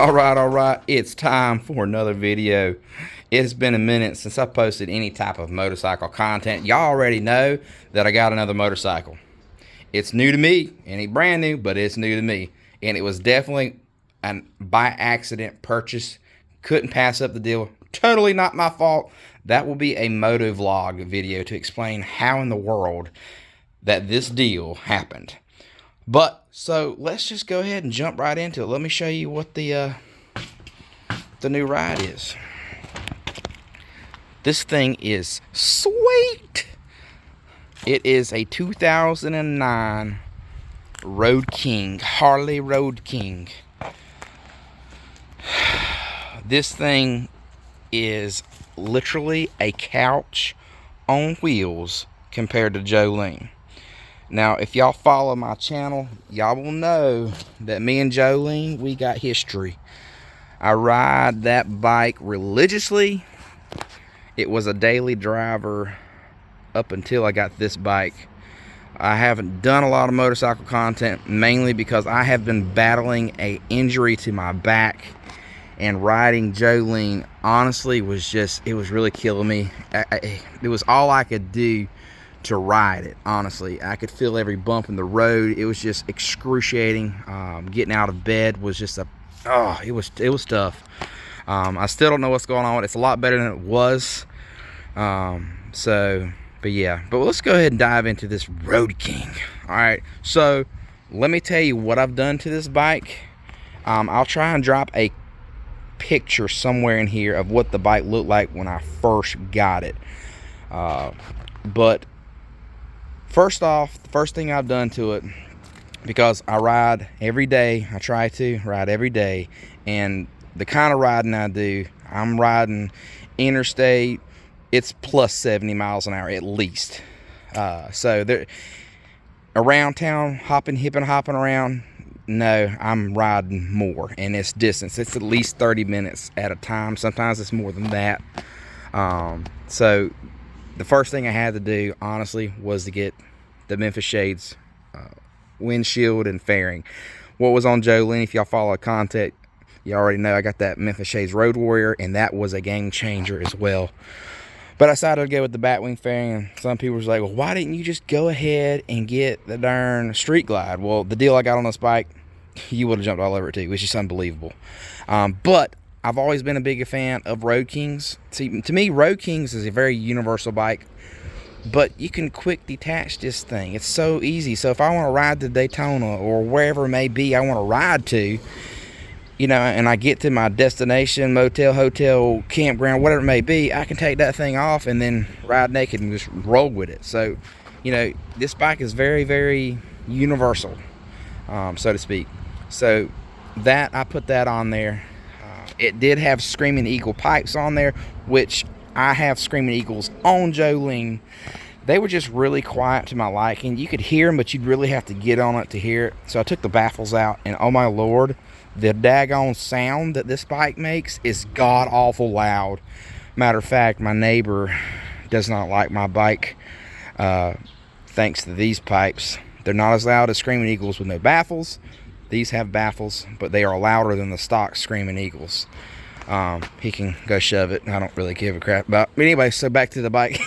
All right, it's time for another video. It has been a minute since I posted any type of motorcycle content. Y'all already know that I got another motorcycle. It's new to me, it ain't brand new, but it's new to me. And it was definitely an by accident purchase. Couldn't pass up the deal. Totally not my fault. That will be a moto vlog video to explain how in the world that this deal happened. But so let's just go ahead and jump right into it. Let me show you what the new ride is. This thing is sweet. It is a 2009 Road King, Harley Road King. This thing is literally a couch on wheels compared to Jolene. Now, if y'all follow my channel, y'all will know that me and Jolene, we got history. I ride that bike religiously. It was a daily driver up until I got this bike. I haven't done a lot of motorcycle content, mainly because I have been battling an injury to my back. And riding Jolene, honestly, was just, it was really killing me. It was all I could do to ride it. Honestly, I could feel every bump in the road. It was just excruciating. Getting out of bed was just it was tough. I still don't know what's going on. It's a lot better than it was. But yeah, but let's go ahead and dive into this Road King. All right, so let me tell you what I've done to this bike. I'll try and drop a picture somewhere in here of what the bike looked like when I first got it. But first off, the first thing I've done to it, because I ride every day, I try to ride every day, and the kind of riding I do, I'm riding interstate, it's plus 70 miles an hour at least. So there, around town, hopping around, no, I'm riding more, and it's distance. It's at least 30 minutes at a time. Sometimes it's more than that. So the first thing I had to do, honestly, was to get the Memphis Shades windshield and fairing. What was on Jolene, if y'all follow content, you already know I got that Memphis Shades Road Warrior, and that was a game changer as well. But I decided to go with the Batwing fairing, and some people was like, well, why didn't you just go ahead and get the darn Street Glide? Well, the deal I got on this bike, you would have jumped all over it too, which is unbelievable. But I've always been a big fan of Road Kings. See, to me, Road Kings is a very universal bike, but you can quick detach this thing. It's so easy. So if I want to ride to Daytona or wherever it may be I want to ride to, you know, and I get to my destination, motel, hotel, campground, whatever it may be, I can take that thing off and then ride naked and just roll with it. So, you know, this bike is very, very universal, so to speak. So that, I put that on there. It did have Screaming Eagle pipes on there, which I have Screaming Eagles on Jolene. They were just really quiet to my liking. You could hear them, but you'd really have to get on it to hear it. So I took the baffles out, and oh my Lord, the daggone sound that this bike makes is god-awful loud. Matter of fact, my neighbor does not like my bike, thanks to these pipes. They're not as loud as Screaming Eagles with no baffles. These have baffles, but they are louder than the stock Screaming Eagles. He can go shove it. I don't really give a crap about. But anyway, so back to the bike.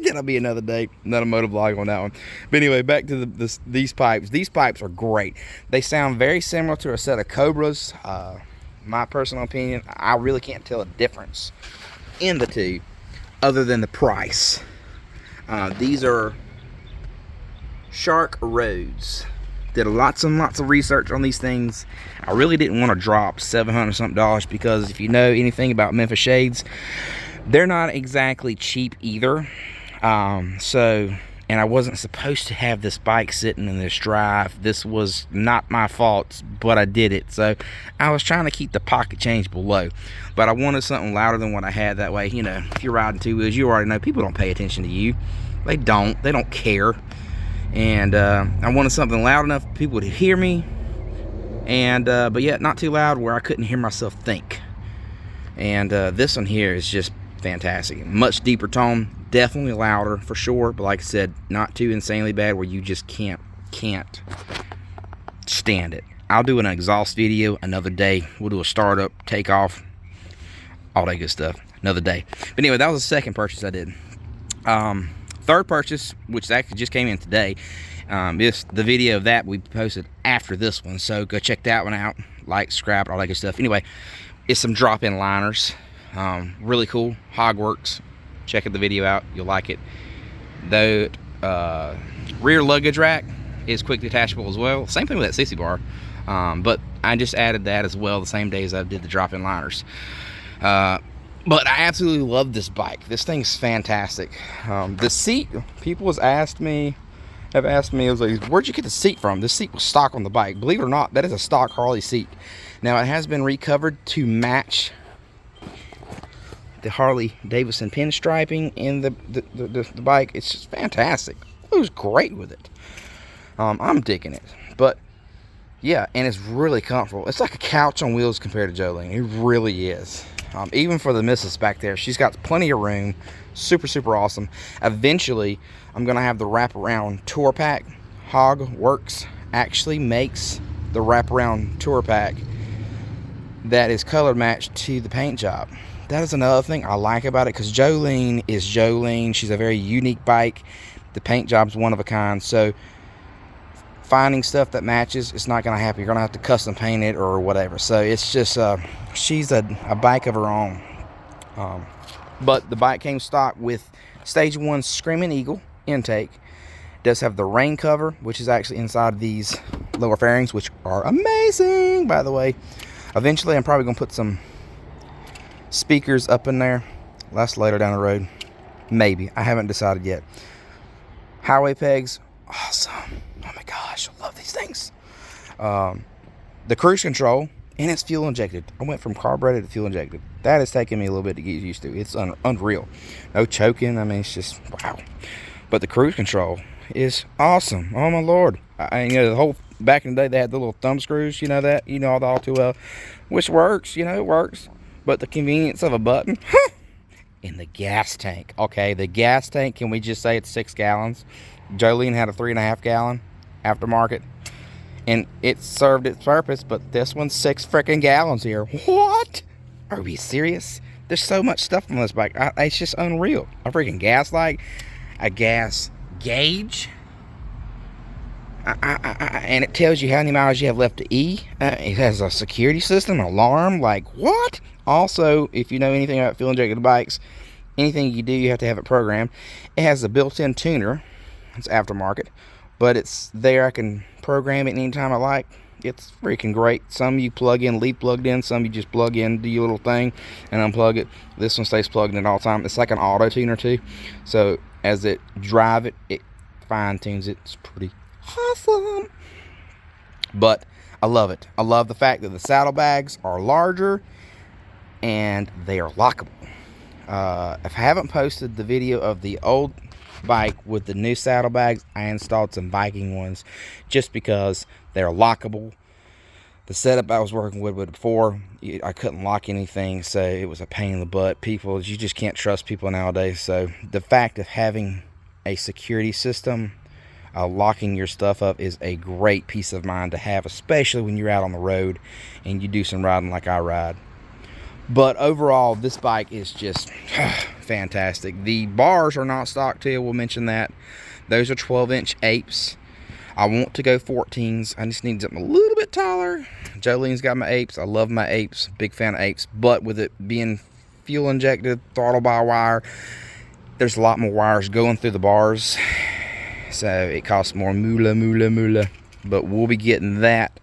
That'll be another day, another motor vlog on that one. But anyway, back to these pipes. These pipes are great. They sound very similar to a set of Cobras. My personal opinion, I really can't tell a difference in the two, other than the price. These are Shark Roads. Did lots and lots of research on these things. I really didn't want to drop $700 something because if you know anything about Memphis Shades, they're not exactly cheap either. And I wasn't supposed to have this bike sitting in this drive. This was not my fault, but I did it. So I was trying to keep the pocket change below, but I wanted something louder than what I had. That way, you know, if you're riding two wheels, you already know people don't pay attention to you. They don't care. And I wanted something loud enough for people to hear me, and but yet not too loud where I couldn't hear myself think. And this one here is just fantastic. Much deeper tone, definitely louder for sure, but like I said, not too insanely bad where you just can't stand it. I'll do an exhaust video another day. We'll do a startup, takeoff, all that good stuff another day. But anyway, that was the second purchase I did. Third purchase, which actually just came in today, is the video of that we posted after this one, so go check that one out. Like, subscribe, all that good stuff. Anyway, it's some drop-in liners. Really cool. Hogworks. Check the video out, you'll like it. The rear luggage rack is quick detachable as well. Same thing with that 60 bar, but I just added that as well the same day as I did the drop-in liners. But I absolutely love this bike. This thing's fantastic. The seat, people have asked me, I was like, where'd you get the seat from? This seat was stock on the bike. Believe it or not, that is a stock Harley seat. Now, it has been recovered to match the Harley-Davidson pinstriping in the bike. It's just fantastic. It was great with it. I'm digging it. But yeah, and it's really comfortable. It's like a couch on wheels compared to Jolene. It really is. Even for the missus back there, she's got plenty of room. Super awesome. Eventually, I'm gonna have the wraparound tour pack. Hogworks actually makes the wraparound tour pack that is color matched to the paint job. That is another thing I like about it, because Jolene is Jolene. She's a very unique bike. The paint job's one of a kind, so finding stuff that matches, it's not gonna happen. You're gonna have to custom paint it or whatever. So it's just she's a bike of her own. But the bike came stock with Stage 1 Screaming Eagle intake. It does have the rain cover, which is actually inside of these lower fairings, which are amazing, by the way. Eventually, I'm probably gonna put some speakers up in there. That's later down the road, maybe. I haven't decided yet. Highway pegs, awesome. Oh my gosh, I love these things. The cruise control, and it's fuel injected. I went from carbureted to fuel injected. That has taken me a little bit to get used to. It's unreal. No choking. I mean, it's just wow. But the cruise control is awesome. Oh my lord. You know, the whole back in the day they had the little thumb screws. You know that. You know all too well, which works. You know it works. But the convenience of a button. In the gas tank. Okay, the gas tank. Can we just say it's 6 gallons? Jolene had a 3.5 gallon aftermarket, and it served its purpose, but this one's 6 freaking gallons here. What? Are we serious? There's so much stuff on this bike. It's just unreal. A freaking gas light, a gas gauge, and it tells you how many miles you have left to E. It has a security system, alarm. Like what? Also, if you know anything about fuel injected bikes, anything you do, you have to have it programmed. It has a built-in tuner. It's aftermarket, but it's there. I can program it anytime I like. It's freaking great. Some you plug in, leave plugged in. Some you just plug in, do your little thing, and unplug it. This one stays plugged in all the time. It's like an auto tuner too. So as it drive it, it fine tunes it. It's pretty awesome. But I love it. I love the fact that the saddlebags are larger and they are lockable. If I haven't posted the video of the old bike with the new saddlebags, I installed some Viking ones just because they're lockable. The setup I was working with before, I couldn't lock anything, so it was a pain in the butt. You just can't trust people nowadays. So the fact of having a security system locking your stuff up is a great peace of mind to have, especially when you're out on the road and you do some riding like I ride. But overall, this bike is just fantastic. The bars are not stock too. We'll mention that. Those are 12-inch apes. I want to go 14s. I just need something a little bit taller. Jolene's got my apes. I love my apes. Big fan of apes. But with it being fuel injected, throttle by wire, there's a lot more wires going through the bars. So it costs more moolah. But we'll be getting that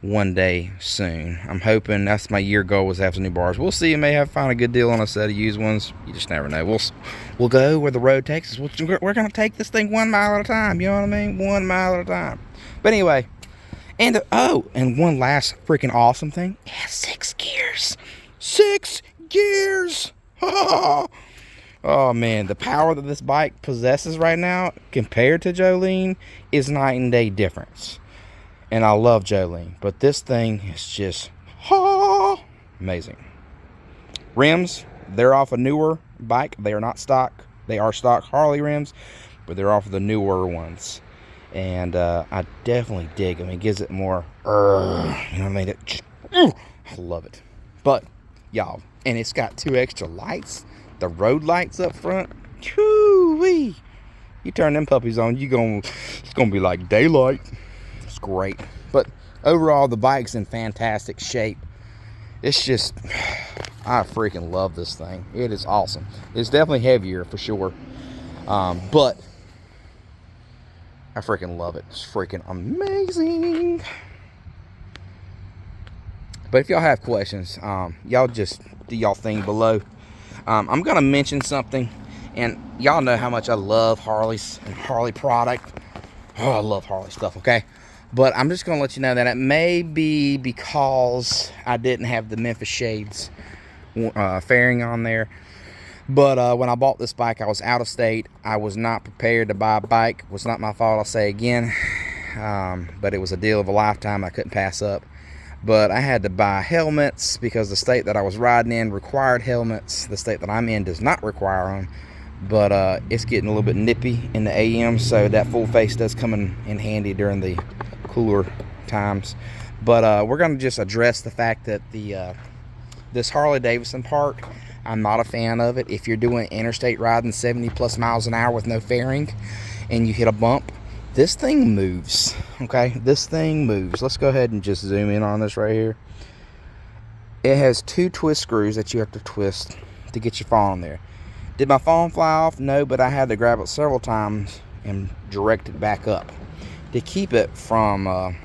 one day soon. I'm hoping that's my year goal, was to have some new bars. We'll see. I may have find a good deal on a set of used ones. You just never know. We'll go where the road takes us. We're gonna take this thing 1 mile at a time. You know what I mean? 1 mile at a time. But anyway, and and one last freaking awesome thing. It has 6 gears. 6 gears. Oh man, the power that this bike possesses right now compared to Jolene is night and day difference. And I love Jolene, but this thing is just amazing. Rims, they're off a newer bike. They are not stock. They are stock Harley rims, but they're off of the newer ones. And I definitely dig them. It gives it more, you know what I mean? I love it. But y'all, and it's got 2 extra lights, the road lights up front. Whoo-wee. You turn them puppies on, it's gonna be like daylight. It's great. But overall, the bike's in fantastic shape. It's just, I freaking love this thing. It is awesome. It's definitely heavier for sure, but I freaking love it. It's freaking amazing. But if y'all have questions, y'all just do y'all thing below. I'm gonna mention something, and y'all know how much I love Harleys and Harley product. Oh, I love Harley stuff, okay? But I'm just gonna let you know that it may be because I didn't have the Memphis Shades fairing on there. But when I bought this bike, I was out of state. I was not prepared to buy a bike. It was not my fault, I'll say again. But it was a deal of a lifetime I couldn't pass up. But I had to buy helmets because the state that I was riding in required helmets. The state that I'm in does not require them. But it's getting a little bit nippy in the AM, so that full face does come in handy during the cooler times. But we're going to just address the fact that this Harley-Davidson part, I'm not a fan of it. If you're doing interstate riding 70 plus miles an hour with no fairing and you hit a bump, this thing moves, okay? This thing moves. Let's go ahead and just zoom in on this right here. It has 2 twist screws that you have to twist to get your phone on there. Did my phone fly off? No, but I had to grab it several times and direct it back up to keep it from,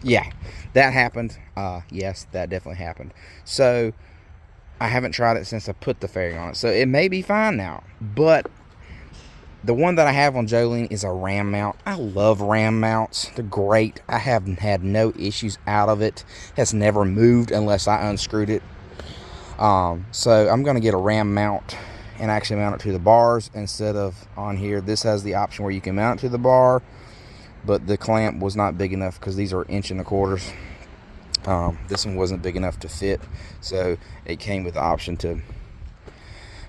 yeah, that happened. Yes, that definitely happened. So I haven't tried it since I put the fairing on it. So it may be fine now, but the one that I have on Jolene is a ram mount. I love ram mounts. They're great. I haven't had no issues out of it. It has never moved unless I unscrewed it. So I'm going to get a ram mount and actually mount it to the bars instead of on here. This has the option where you can mount it to the bar, but the clamp was not big enough because these are 1.25 inches. This one wasn't big enough to fit, so it came with the option to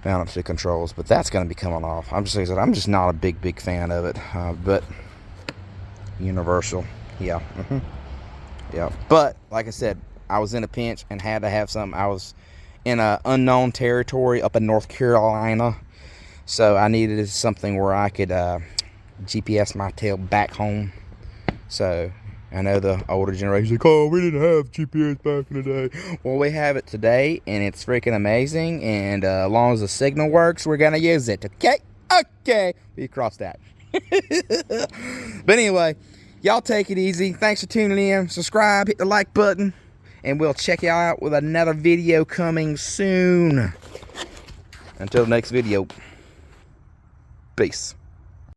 mount it to the controls, but that's going to be coming off. I'm just not a big fan of it, but universal, yeah. Yeah, but like I said, I was in a pinch and had to have something. I was in an unknown territory up in North Carolina, so I needed something where I could GPS my tail back home. So I know the older generation like, oh, we didn't have GPS back in the day. Well, we have it today, and it's freaking amazing. And as long as the signal works, we're gonna use it. Okay, we crossed that. But anyway, y'all take it easy. Thanks for tuning in. Subscribe, hit the like button, and we'll check y'all out with another video coming soon. Until the next video, peace.